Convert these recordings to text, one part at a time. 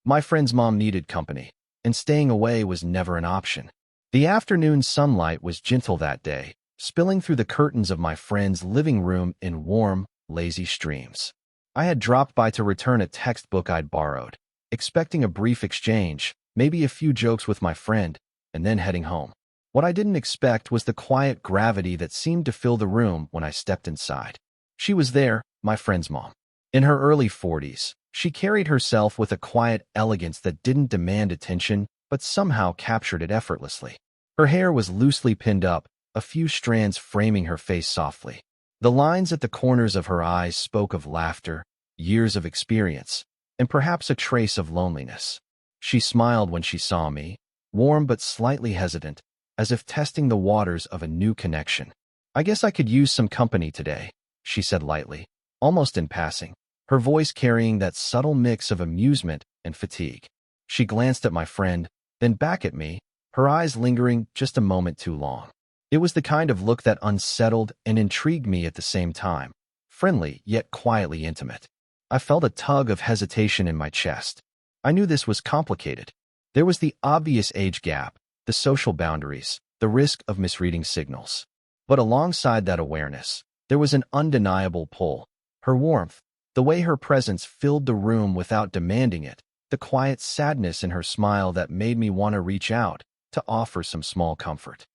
My friend's mom needed company, and staying away was never an option. The afternoon sunlight was gentle that day, spilling through the curtains of my friend's living room in warm, lazy streams. I had dropped by to return a textbook I'd borrowed, expecting a brief exchange, maybe a few jokes with my friend, and then heading home. What I didn't expect was the quiet gravity that seemed to fill the room when I stepped inside. She was there, my friend's mom. In her early 40s, she carried herself with a quiet elegance that didn't demand attention, but somehow captured it effortlessly. Her hair was loosely pinned up, a few strands framing her face softly. The lines at the corners of her eyes spoke of laughter, years of experience, and perhaps a trace of loneliness. She smiled when she saw me, warm but slightly hesitant, as if testing the waters of a new connection. "I guess I could use some company today," she said lightly, almost in passing, her voice carrying that subtle mix of amusement and fatigue. She glanced at my friend, then back at me, her eyes lingering just a moment too long. It was the kind of look that unsettled and intrigued me at the same time, friendly yet quietly intimate. I felt a tug of hesitation in my chest. I knew this was complicated. There was the obvious age gap, the social boundaries, the risk of misreading signals. But alongside that awareness, there was an undeniable pull. Her warmth, the way her presence filled the room without demanding it, the quiet sadness in her smile that made me want to reach out, to offer some small comfort.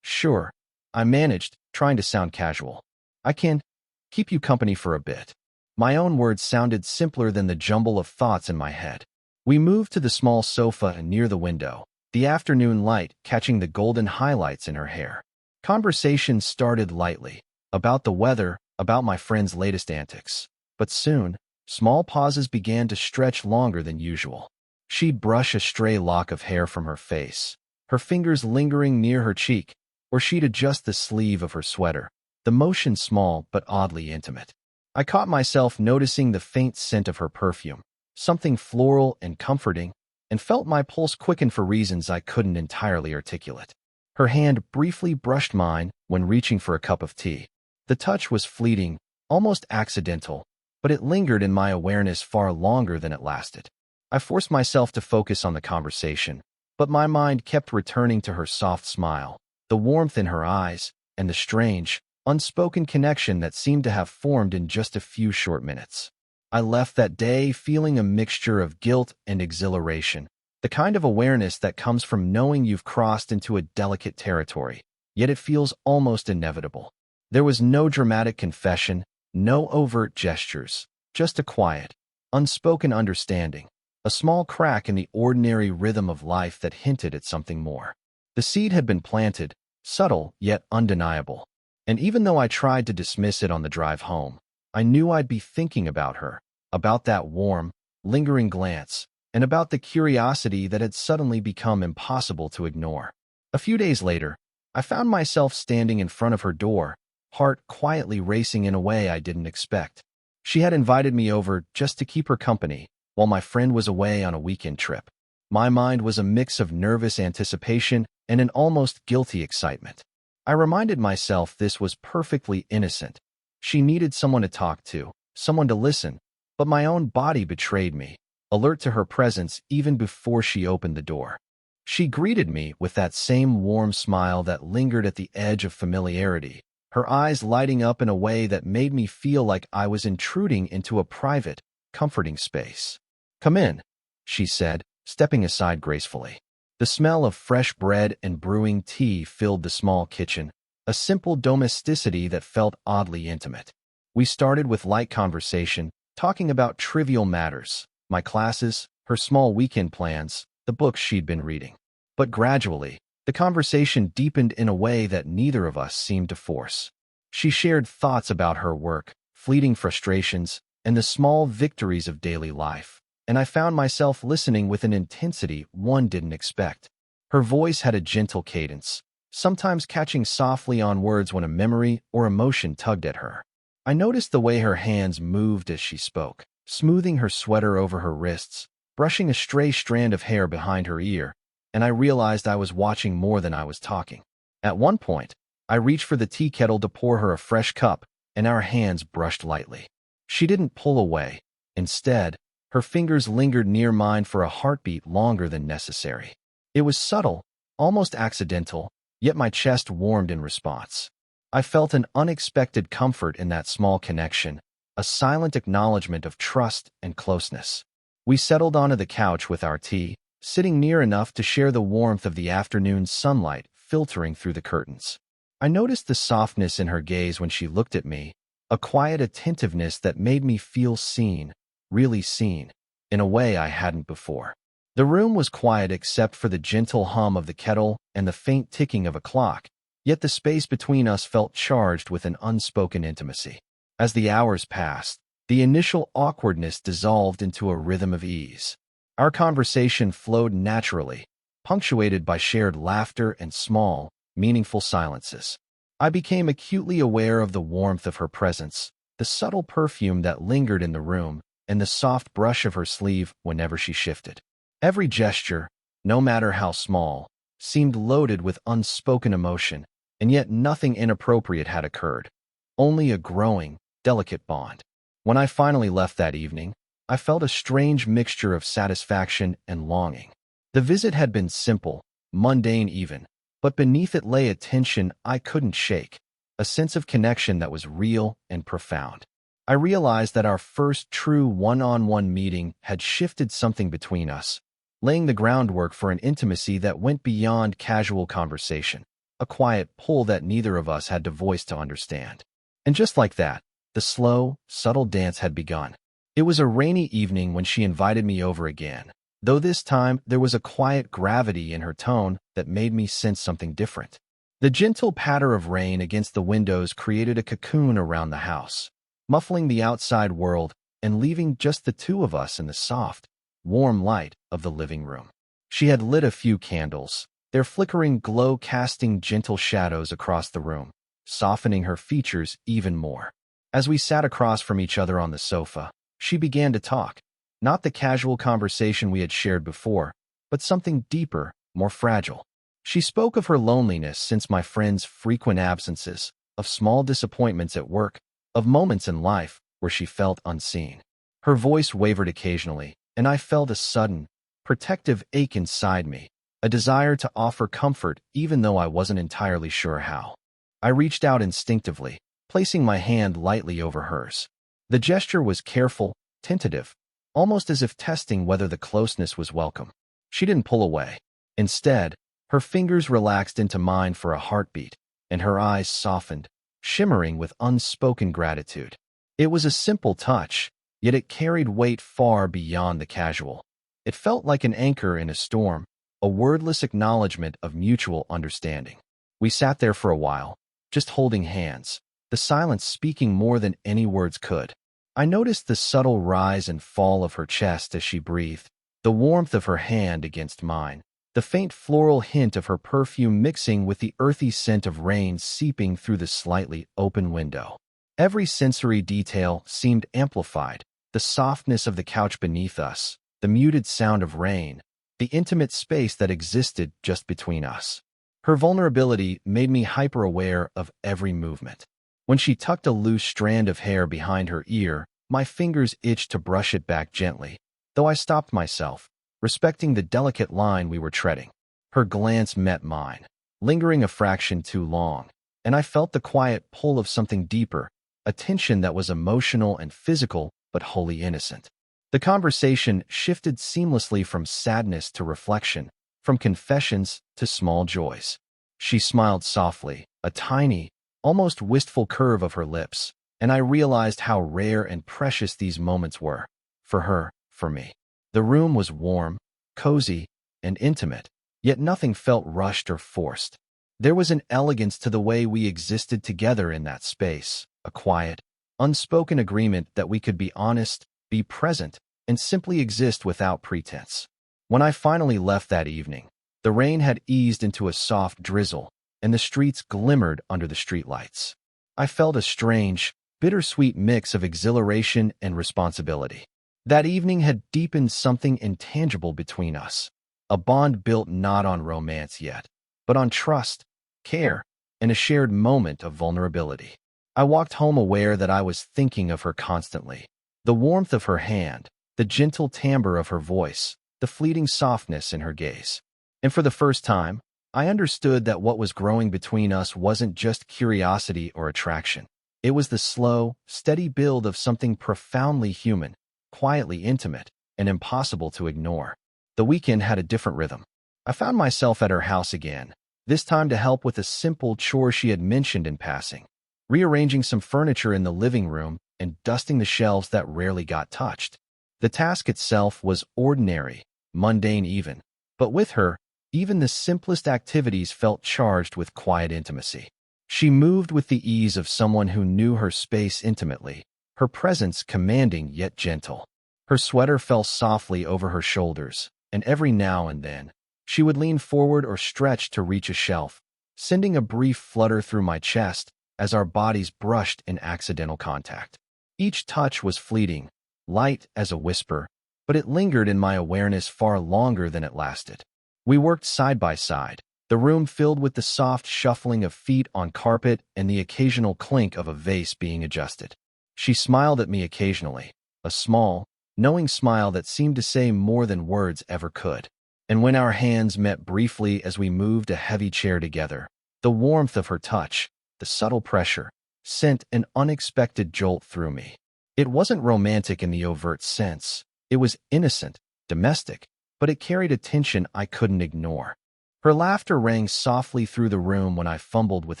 Sure," I managed, trying to sound casual. "I can keep you company for a bit." My own words sounded simpler than the jumble of thoughts in my head. We moved to the small sofa near the window, the afternoon light catching the golden highlights in her hair. Conversation started lightly, about the weather, about my friend's latest antics. But soon, small pauses began to stretch longer than usual. She'd brush a stray lock of hair from her face, her fingers lingering near her cheek, or she'd adjust the sleeve of her sweater, the motion small but oddly intimate. I caught myself noticing the faint scent of her perfume, something floral and comforting, and felt my pulse quicken for reasons I couldn't entirely articulate. Her hand briefly brushed mine when reaching for a cup of tea. The touch was fleeting, almost accidental, but it lingered in my awareness far longer than it lasted. I forced myself to focus on the conversation, but my mind kept returning to her soft smile, the warmth in her eyes, and the strange, unspoken connection that seemed to have formed in just a few short minutes. I left that day feeling a mixture of guilt and exhilaration, the kind of awareness that comes from knowing you've crossed into a delicate territory, yet it feels almost inevitable. There was no dramatic confession, no overt gestures, just a quiet, unspoken understanding, a small crack in the ordinary rhythm of life that hinted at something more. The seed had been planted, subtle yet undeniable, and even though I tried to dismiss it on the drive home, I knew I'd be thinking about her, about that warm, lingering glance, and about the curiosity that had suddenly become impossible to ignore. A few days later, I found myself standing in front of her door, heart quietly racing in a way I didn't expect. She had invited me over just to keep her company, while my friend was away on a weekend trip. My mind was a mix of nervous anticipation and an almost guilty excitement. I reminded myself this was perfectly innocent. She needed someone to talk to, someone to listen, but my own body betrayed me, alert to her presence even before she opened the door. She greeted me with that same warm smile that lingered at the edge of familiarity, her eyes lighting up in a way that made me feel like I was intruding into a private, comforting space. "Come in," she said, stepping aside gracefully. The smell of fresh bread and brewing tea filled the small kitchen, a simple domesticity that felt oddly intimate. We started with light conversation, talking about trivial matters, my classes, her small weekend plans, the books she'd been reading. But gradually, the conversation deepened in a way that neither of us seemed to force. She shared thoughts about her work, fleeting frustrations, and the small victories of daily life, and I found myself listening with an intensity one didn't expect. Her voice had a gentle cadence, sometimes catching softly on words when a memory or emotion tugged at her. I noticed the way her hands moved as she spoke, smoothing her sweater over her wrists, brushing a stray strand of hair behind her ear, and I realized I was watching more than I was talking. At one point, I reached for the tea kettle to pour her a fresh cup, and our hands brushed lightly. She didn't pull away. Instead, Her fingers lingered near mine for a heartbeat longer than necessary. It was subtle, almost accidental, yet my chest warmed in response. I felt an unexpected comfort in that small connection, a silent acknowledgement of trust and closeness. We settled onto the couch with our tea, sitting near enough to share the warmth of the afternoon sunlight filtering through the curtains. I noticed the softness in her gaze when she looked at me, a quiet attentiveness that made me feel seen, really seen, in a way I hadn't before. The room was quiet except for the gentle hum of the kettle and the faint ticking of a clock, yet the space between us felt charged with an unspoken intimacy. As the hours passed, the initial awkwardness dissolved into a rhythm of ease. Our conversation flowed naturally, punctuated by shared laughter and small, meaningful silences. I became acutely aware of the warmth of her presence, the subtle perfume that lingered in the room, and the soft brush of her sleeve whenever she shifted. Every gesture, no matter how small, seemed loaded with unspoken emotion, and yet nothing inappropriate had occurred. Only a growing, delicate bond. When I finally left that evening, I felt a strange mixture of satisfaction and longing. The visit had been simple, mundane even, but beneath it lay a tension I couldn't shake, a sense of connection that was real and profound. I realized that our first true one-on-one meeting had shifted something between us, laying the groundwork for an intimacy that went beyond casual conversation, a quiet pull that neither of us had to voice to understand. And just like that, the slow, subtle dance had begun. It was a rainy evening when she invited me over again, though this time there was a quiet gravity in her tone that made me sense something different. The gentle patter of rain against the windows created a cocoon around the house, muffling the outside world and leaving just the two of us in the soft, warm light of the living room. She had lit a few candles, their flickering glow casting gentle shadows across the room, softening her features even more. As we sat across from each other on the sofa, she began to talk, not the casual conversation we had shared before, but something deeper, more fragile. She spoke of her loneliness since my friend's frequent absences, of small disappointments at work, of moments in life where she felt unseen. Her voice wavered occasionally, and I felt a sudden, protective ache inside me, a desire to offer comfort even though I wasn't entirely sure how. I reached out instinctively, placing my hand lightly over hers. The gesture was careful, tentative, almost as if testing whether the closeness was welcome. She didn't pull away. Instead, her fingers relaxed into mine for a heartbeat, and her eyes softened, shimmering with unspoken gratitude. It was a simple touch, yet it carried weight far beyond the casual. It felt like an anchor in a storm, a wordless acknowledgement of mutual understanding. We sat there for a while, just holding hands, the silence speaking more than any words could. I noticed the subtle rise and fall of her chest as she breathed, the warmth of her hand against mine, the faint floral hint of her perfume mixing with the earthy scent of rain seeping through the slightly open window. Every sensory detail seemed amplified, the softness of the couch beneath us, the muted sound of rain, the intimate space that existed just between us. Her vulnerability made me hyper-aware of every movement. When she tucked a loose strand of hair behind her ear, my fingers itched to brush it back gently, though I stopped myself, respecting the delicate line we were treading. Her glance met mine, lingering a fraction too long, and I felt the quiet pull of something deeper, a tension that was emotional and physical but wholly innocent. The conversation shifted seamlessly from sadness to reflection, from confessions to small joys. She smiled softly, a tiny, almost wistful curve of her lips, and I realized how rare and precious these moments were. For her, for me. The room was warm, cozy, and intimate, yet nothing felt rushed or forced. There was an elegance to the way we existed together in that space, a quiet, unspoken agreement that we could be honest, be present, and simply exist without pretense. When I finally left that evening, the rain had eased into a soft drizzle, and the streets glimmered under the streetlights. I felt a strange, bittersweet mix of exhilaration and responsibility. That evening had deepened something intangible between us, a bond built not on romance yet, but on trust, care, and a shared moment of vulnerability. I walked home aware that I was thinking of her constantly. The warmth of her hand, the gentle timbre of her voice, the fleeting softness in her gaze. And for the first time, I understood that what was growing between us wasn't just curiosity or attraction. It was the slow, steady build of something profoundly human, quietly intimate, and impossible to ignore. The weekend had a different rhythm. I found myself at her house again, this time to help with a simple chore she had mentioned in passing, rearranging some furniture in the living room and dusting the shelves that rarely got touched. The task itself was ordinary, mundane even, but with her, even the simplest activities felt charged with quiet intimacy. She moved with the ease of someone who knew her space intimately, her presence commanding yet gentle. Her sweater fell softly over her shoulders, and every now and then, she would lean forward or stretch to reach a shelf, sending a brief flutter through my chest as our bodies brushed in accidental contact. Each touch was fleeting, light as a whisper, but it lingered in my awareness far longer than it lasted. We worked side by side, the room filled with the soft shuffling of feet on carpet and the occasional clink of a vase being adjusted. She smiled at me occasionally, a small, knowing smile that seemed to say more than words ever could. And when our hands met briefly as we moved a heavy chair together, the warmth of her touch, the subtle pressure, sent an unexpected jolt through me. It wasn't romantic in the overt sense. It was innocent, domestic, but it carried a tension I couldn't ignore. Her laughter rang softly through the room when I fumbled with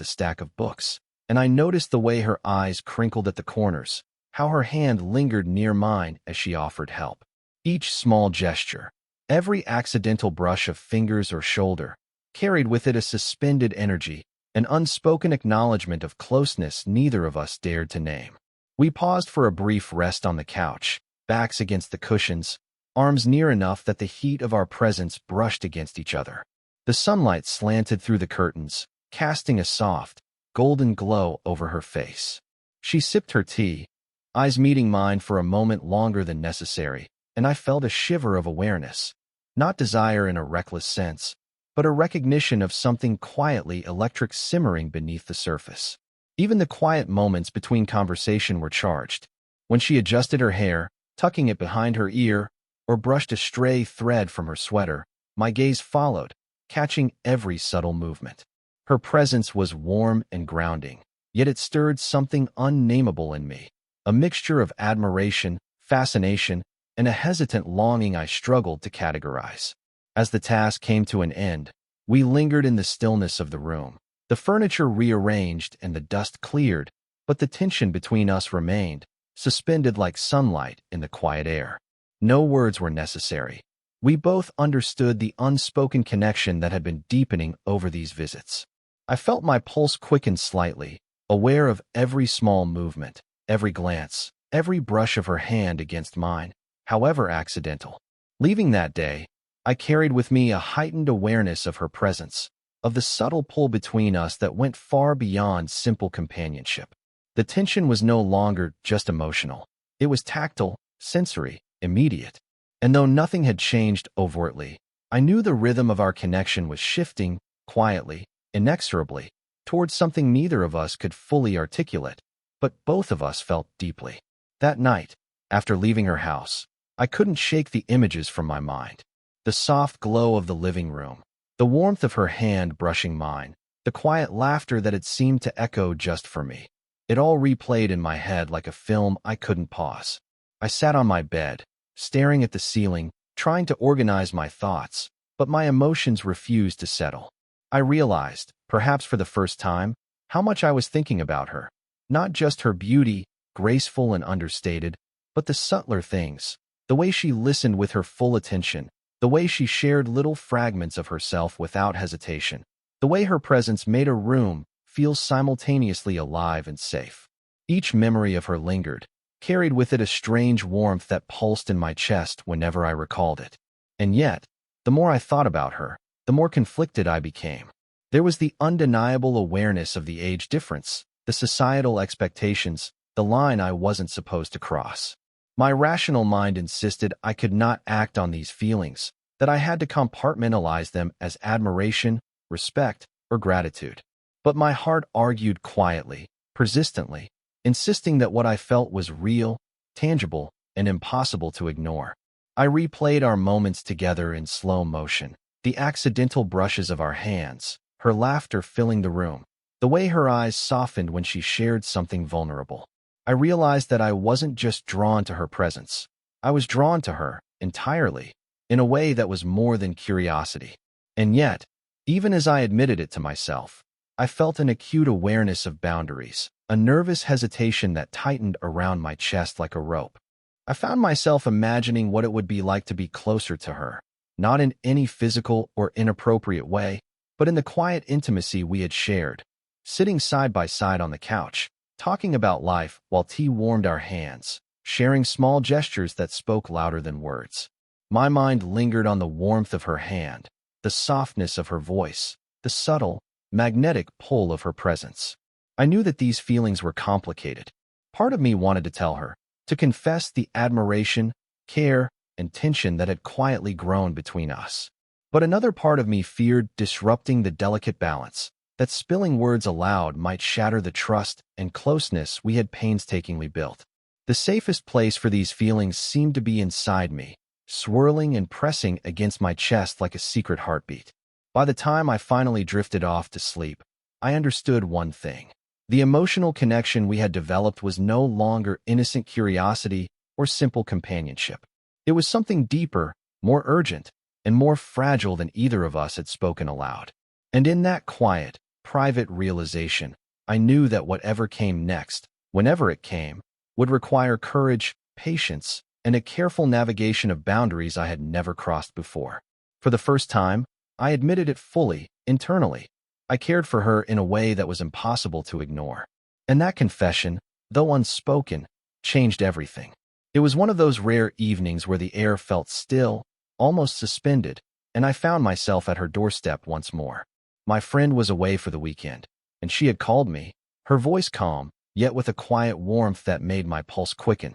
a stack of books, and I noticed the way her eyes crinkled at the corners, how her hand lingered near mine as she offered help. Each small gesture, every accidental brush of fingers or shoulder, carried with it a suspended energy, an unspoken acknowledgement of closeness neither of us dared to name. We paused for a brief rest on the couch, backs against the cushions, arms near enough that the heat of our presence brushed against each other. The sunlight slanted through the curtains, casting a soft, golden glow over her face. She sipped her tea, eyes meeting mine for a moment longer than necessary, and I felt a shiver of awareness, not desire in a reckless sense, but a recognition of something quietly electric simmering beneath the surface. Even the quiet moments between conversation were charged. When she adjusted her hair, tucking it behind her ear, or brushed a stray thread from her sweater, my gaze followed, catching every subtle movement. Her presence was warm and grounding, yet it stirred something unnameable in me, a mixture of admiration, fascination, and a hesitant longing I struggled to categorize. As the task came to an end, we lingered in the stillness of the room. The furniture rearranged and the dust cleared, but the tension between us remained, suspended like sunlight in the quiet air. No words were necessary. We both understood the unspoken connection that had been deepening over these visits. I felt my pulse quicken slightly, aware of every small movement, every glance, every brush of her hand against mine, however accidental. Leaving that day, I carried with me a heightened awareness of her presence, of the subtle pull between us that went far beyond simple companionship. The tension was no longer just emotional. It was tactile, sensory, immediate. And though nothing had changed overtly, I knew the rhythm of our connection was shifting, quietly, inexorably, towards something neither of us could fully articulate, but both of us felt deeply. That night, after leaving her house, I couldn't shake the images from my mind. The soft glow of the living room, the warmth of her hand brushing mine, the quiet laughter that had seemed to echo just for me. It all replayed in my head like a film I couldn't pause. I sat on my bed, staring at the ceiling, trying to organize my thoughts, but my emotions refused to settle. I realized, perhaps for the first time, how much I was thinking about her. Not just her beauty, graceful and understated, but the subtler things, the way she listened with her full attention, the way she shared little fragments of herself without hesitation, the way her presence made a room feel simultaneously alive and safe. Each memory of her lingered, carried with it a strange warmth that pulsed in my chest whenever I recalled it. And yet, the more I thought about her, the more conflicted I became. There was the undeniable awareness of the age difference, the societal expectations, the line I wasn't supposed to cross. My rational mind insisted I could not act on these feelings, that I had to compartmentalize them as admiration, respect, or gratitude. But my heart argued quietly, persistently, insisting that what I felt was real, tangible, and impossible to ignore. I replayed our moments together in slow motion, the accidental brushes of our hands, her laughter filling the room, the way her eyes softened when she shared something vulnerable. I realized that I wasn't just drawn to her presence. I was drawn to her, entirely, in a way that was more than curiosity. And yet, even as I admitted it to myself, I felt an acute awareness of boundaries, a nervous hesitation that tightened around my chest like a rope. I found myself imagining what it would be like to be closer to her, not in any physical or inappropriate way, but in the quiet intimacy we had shared, sitting side by side on the couch, talking about life while tea warmed our hands, sharing small gestures that spoke louder than words. My mind lingered on the warmth of her hand, the softness of her voice, the subtle, magnetic pull of her presence. I knew that these feelings were complicated. Part of me wanted to tell her, to confess the admiration, care, and tension that had quietly grown between us. But another part of me feared disrupting the delicate balance, that spilling words aloud might shatter the trust and closeness we had painstakingly built. The safest place for these feelings seemed to be inside me, swirling and pressing against my chest like a secret heartbeat. By the time I finally drifted off to sleep, I understood one thing. The emotional connection we had developed was no longer innocent curiosity or simple companionship. It was something deeper, more urgent, and more fragile than either of us had spoken aloud. And in that quiet, private realization, I knew that whatever came next, whenever it came, would require courage, patience, and a careful navigation of boundaries I had never crossed before. For the first time, I admitted it fully, internally. I cared for her in a way that was impossible to ignore. And that confession, though unspoken, changed everything. It was one of those rare evenings where the air felt still, almost suspended, and I found myself at her doorstep once more. My friend was away for the weekend, and she had called me, her voice calm, yet with a quiet warmth that made my pulse quicken.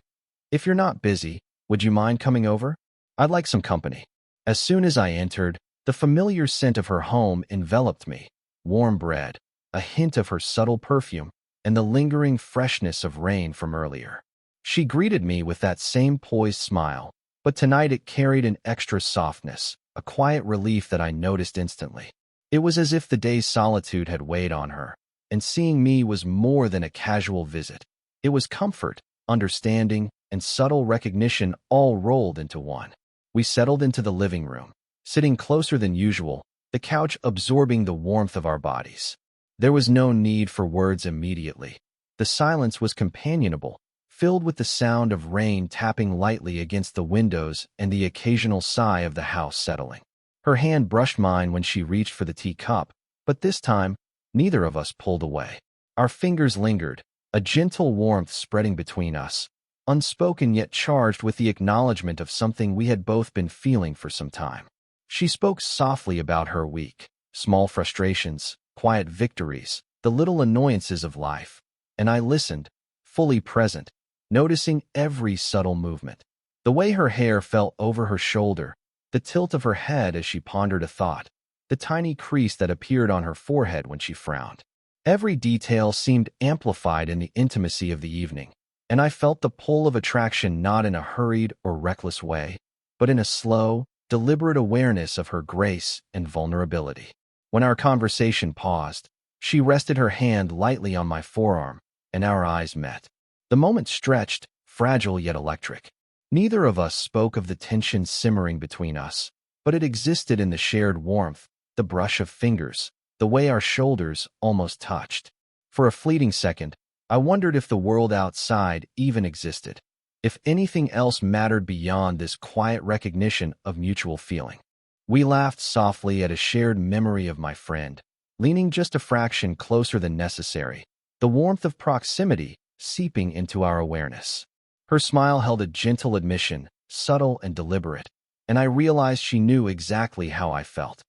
"If you're not busy, would you mind coming over? I'd like some company." As soon as I entered, the familiar scent of her home enveloped me. Warm bread, a hint of her subtle perfume, and the lingering freshness of rain from earlier. She greeted me with that same poised smile, but tonight it carried an extra softness, a quiet relief that I noticed instantly. It was as if the day's solitude had weighed on her, and seeing me was more than a casual visit. It was comfort, understanding, and subtle recognition all rolled into one. We settled into the living room, sitting closer than usual, the couch absorbing the warmth of our bodies. There was no need for words immediately. The silence was companionable, filled with the sound of rain tapping lightly against the windows and the occasional sigh of the house settling. Her hand brushed mine when she reached for the teacup, but this time, neither of us pulled away. Our fingers lingered, a gentle warmth spreading between us, unspoken yet charged with the acknowledgement of something we had both been feeling for some time. She spoke softly about her week, small frustrations, quiet victories, the little annoyances of life, and I listened, fully present, noticing every subtle movement. The way her hair fell over her shoulder, the tilt of her head as she pondered a thought, the tiny crease that appeared on her forehead when she frowned. Every detail seemed amplified in the intimacy of the evening, and I felt the pull of attraction not in a hurried or reckless way, but in a slow, deliberate awareness of her grace and vulnerability. When our conversation paused, she rested her hand lightly on my forearm, and our eyes met. The moment stretched, fragile yet electric. Neither of us spoke of the tension simmering between us, but it existed in the shared warmth, the brush of fingers, the way our shoulders almost touched. For a fleeting second, I wondered if the world outside even existed, if anything else mattered beyond this quiet recognition of mutual feeling. We laughed softly at a shared memory of my friend, leaning just a fraction closer than necessary, the warmth of proximity seeping into our awareness. Her smile held a gentle admission, subtle and deliberate, and I realized she knew exactly how I felt,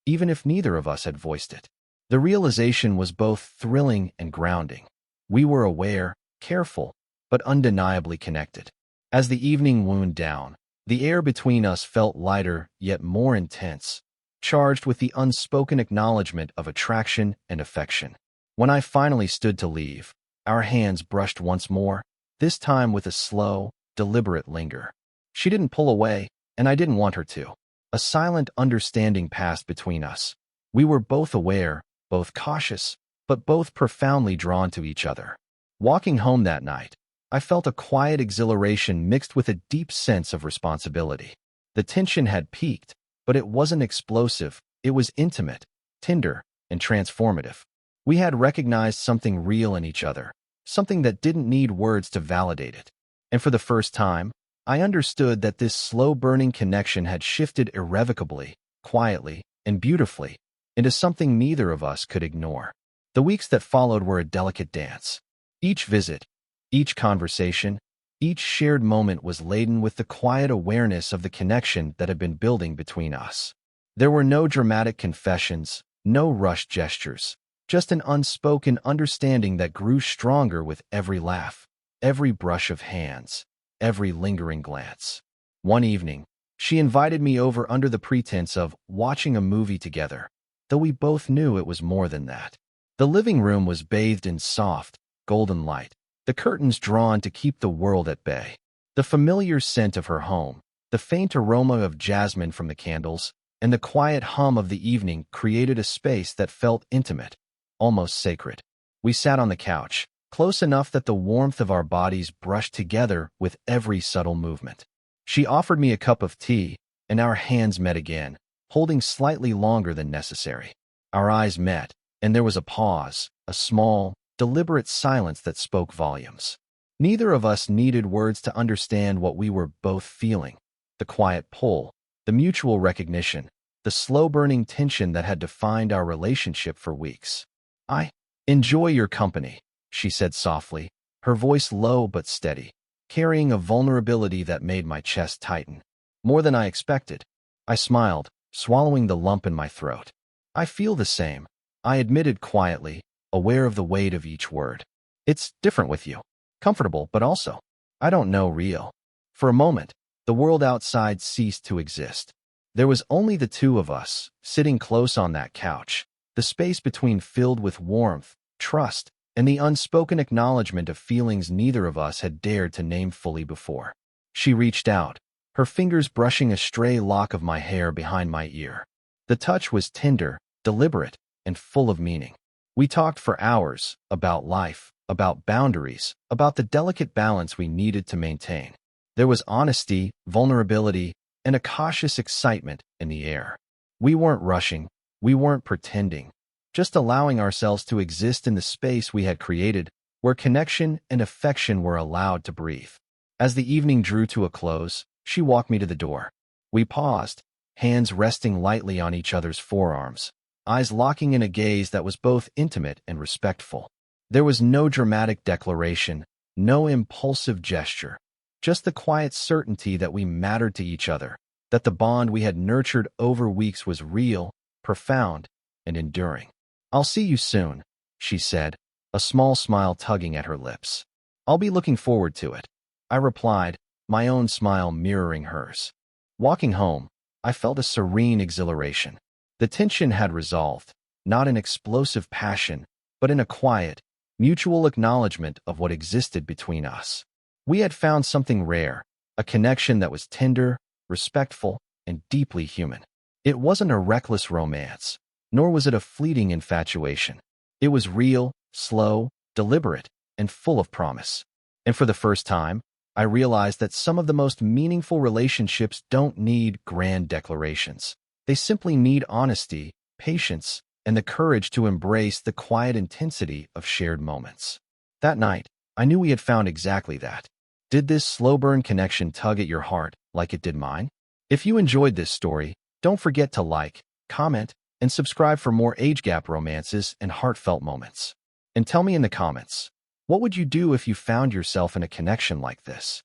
even if neither of us had voiced it. The realization was both thrilling and grounding. We were aware, careful, but undeniably connected. As the evening wound down, the air between us felt lighter yet more intense, charged with the unspoken acknowledgement of attraction and affection. When I finally stood to leave, our hands brushed once more, this time with a slow, deliberate linger. She didn't pull away, and I didn't want her to. A silent understanding passed between us. We were both aware, both cautious, but both profoundly drawn to each other. Walking home that night, I felt a quiet exhilaration mixed with a deep sense of responsibility. The tension had peaked, but it wasn't explosive. It was intimate, tender, and transformative. We had recognized something real in each other, something that didn't need words to validate it. And for the first time, I understood that this slow-burning connection had shifted irrevocably, quietly, and beautifully into something neither of us could ignore. The weeks that followed were a delicate dance. Each visit, each conversation, each shared moment was laden with the quiet awareness of the connection that had been building between us. There were no dramatic confessions, no rushed gestures, just an unspoken understanding that grew stronger with every laugh, every brush of hands, every lingering glance. One evening, she invited me over under the pretense of watching a movie together, though we both knew it was more than that. The living room was bathed in soft, golden light, the curtains drawn to keep the world at bay. The familiar scent of her home, the faint aroma of jasmine from the candles, and the quiet hum of the evening created a space that felt intimate, almost sacred. We sat on the couch, close enough that the warmth of our bodies brushed together with every subtle movement. She offered me a cup of tea, and our hands met again, holding slightly longer than necessary. Our eyes met, and there was a pause, a small, deliberate silence that spoke volumes. Neither of us needed words to understand what we were both feeling. The quiet pull, the mutual recognition, the slow-burning tension that had defined our relationship for weeks. "I enjoy your company," she said softly, her voice low but steady, carrying a vulnerability that made my chest tighten. More than I expected. I smiled, swallowing the lump in my throat. "I feel the same," I admitted quietly, aware of the weight of each word. "It's different with you. Comfortable, but also, I don't know, real." For a moment, the world outside ceased to exist. There was only the two of us, sitting close on that couch, the space between filled with warmth, trust, and the unspoken acknowledgement of feelings neither of us had dared to name fully before. She reached out, her fingers brushing a stray lock of my hair behind my ear. The touch was tender, deliberate, and full of meaning. We talked for hours, about life, about boundaries, about the delicate balance we needed to maintain. There was honesty, vulnerability, and a cautious excitement in the air. We weren't rushing, we weren't pretending, just allowing ourselves to exist in the space we had created, where connection and affection were allowed to breathe. As the evening drew to a close, she walked me to the door. We paused, hands resting lightly on each other's forearms, eyes locking in a gaze that was both intimate and respectful. There was no dramatic declaration, no impulsive gesture, just the quiet certainty that we mattered to each other, that the bond we had nurtured over weeks was real, profound, and enduring. "I'll see you soon," she said, a small smile tugging at her lips. "I'll be looking forward to it," I replied, my own smile mirroring hers. Walking home, I felt a serene exhilaration. The tension had resolved, not in explosive passion, but in a quiet, mutual acknowledgement of what existed between us. We had found something rare, a connection that was tender, respectful, and deeply human. It wasn't a reckless romance, nor was it a fleeting infatuation. It was real, slow, deliberate, and full of promise. And for the first time, I realized that some of the most meaningful relationships don't need grand declarations. They simply need honesty, patience, and the courage to embrace the quiet intensity of shared moments. That night, I knew we had found exactly that. Did this slow-burn connection tug at your heart like it did mine? If you enjoyed this story, don't forget to like, comment, and subscribe for more age gap romances and heartfelt moments. And tell me in the comments, what would you do if you found yourself in a connection like this?